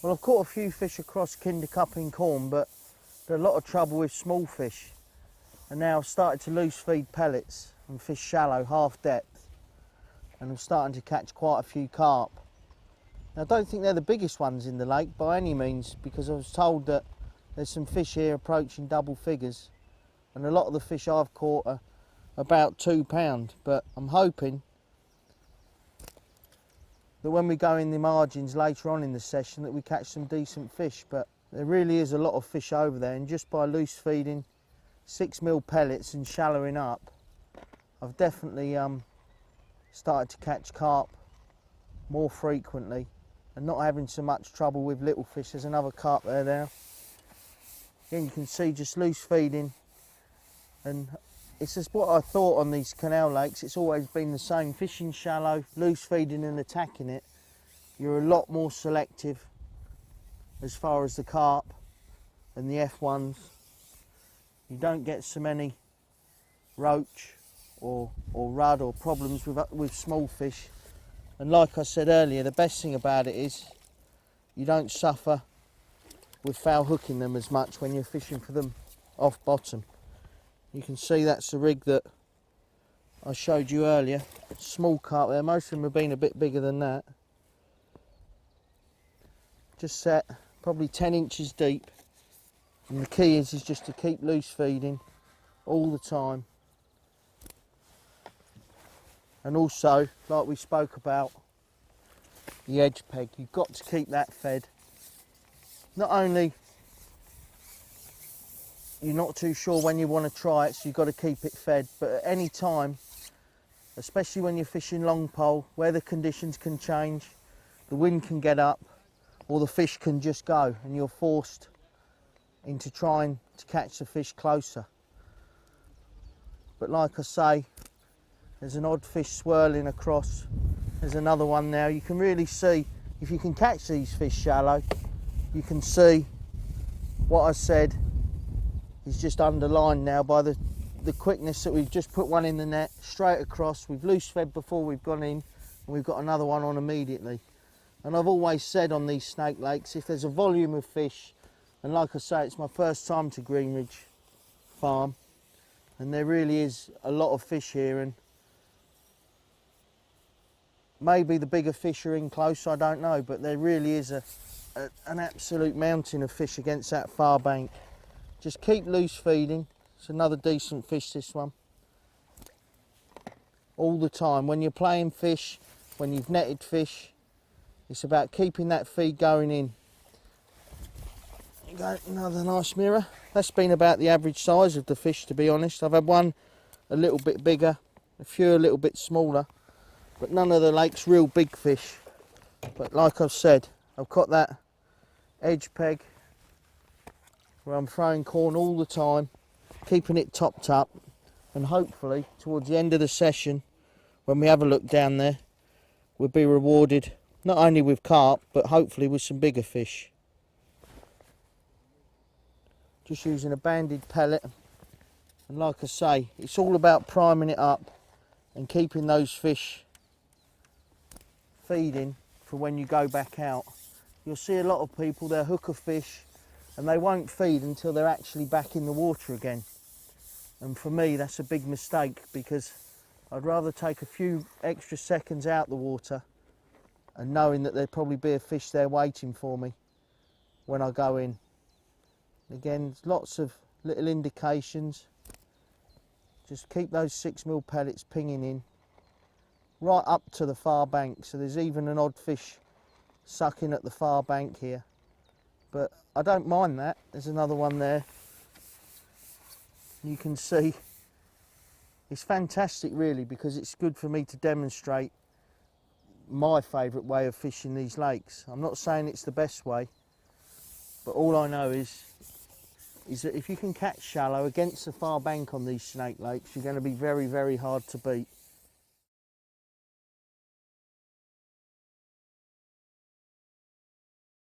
Well, I've caught a few fish across Kinder Cup in Corn, but there's a lot of trouble with small fish. And now I've started to loose feed pellets and fish shallow, half depth. And I'm starting to catch quite a few carp. Now, I don't think they're the biggest ones in the lake by any means, because I was told that there's some fish here approaching double figures. And a lot of the fish I've caught are about £2, but I'm hoping that when we go in the margins later on in the session that we catch some decent fish. But there really is a lot of fish over there, and just by loose feeding 6mm pellets and shallowing up, I've definitely started to catch carp more frequently and not having so much trouble with little fish. There's another carp there now. Again, you can see just loose feeding, and it's just what I thought on these canal lakes. It's always been the same: fishing shallow, loose feeding and attacking it. You're a lot more selective as far as the carp and the F1s. You don't get so many roach or rudd or problems with small fish. And like I said earlier, the best thing about it is you don't suffer with foul hooking them as much when you're fishing for them off bottom. You can see that's the rig that I showed you earlier. Small carp there, most of them have been a bit bigger than that. Just set probably 10 inches deep, and the key is just to keep loose feeding all the time. And also, like we spoke about, the edge peg, you've got to keep that fed. Not only you're not too sure when you want to try it, so you've got to keep it fed, but at any time, especially when you're fishing long pole, weather conditions can change, the wind can get up, or the fish can just go, and you're forced into trying to catch the fish closer. But like I say, there's an odd fish swirling across. There's another one now. You can really see, if you can catch these fish shallow, you can see what I said is just underlined now by the quickness that we've just put one in the net, straight across. We've loose fed before we've gone in, and we've got another one on immediately. And I've always said on these snake lakes, if there's a volume of fish, and like I say, it's my first time to Greenridge Farm, and there really is a lot of fish here, and maybe the bigger fish are in close, I don't know, but there really is an absolute mountain of fish against that far bank. Just keep loose feeding. It's another decent fish, this one. All the time. When you're playing fish, when you've netted fish, it's about keeping that feed going in. You go, another nice mirror. That's been about the average size of the fish, to be honest. I've had one a little bit bigger, a few a little bit smaller, but none of the lake's real big fish. But like I've said, I've got that edge peg where I'm throwing corn all the time, keeping it topped up, and hopefully towards the end of the session, when we have a look down there, we'll be rewarded not only with carp, but hopefully with some bigger fish. Just using a banded pellet, and like I say, it's all about priming it up and keeping those fish feeding for when you go back out. You'll see a lot of people, they'll hook a fish and they won't feed until they're actually back in the water again. And for me, that's a big mistake, because I'd rather take a few extra seconds out the water and knowing that there'd probably be a fish there waiting for me when I go in. Again, lots of little indications. Just keep those 6mm pellets pinging in right up to the far bank. So there's even an odd fish sucking at the far bank here. But I don't mind that. There's another one there. You can see it's fantastic really, because it's good for me to demonstrate my favourite way of fishing these lakes. I'm not saying it's the best way, but all I know is that if you can catch shallow against the far bank on these snake lakes, you're going to be very, very hard to beat.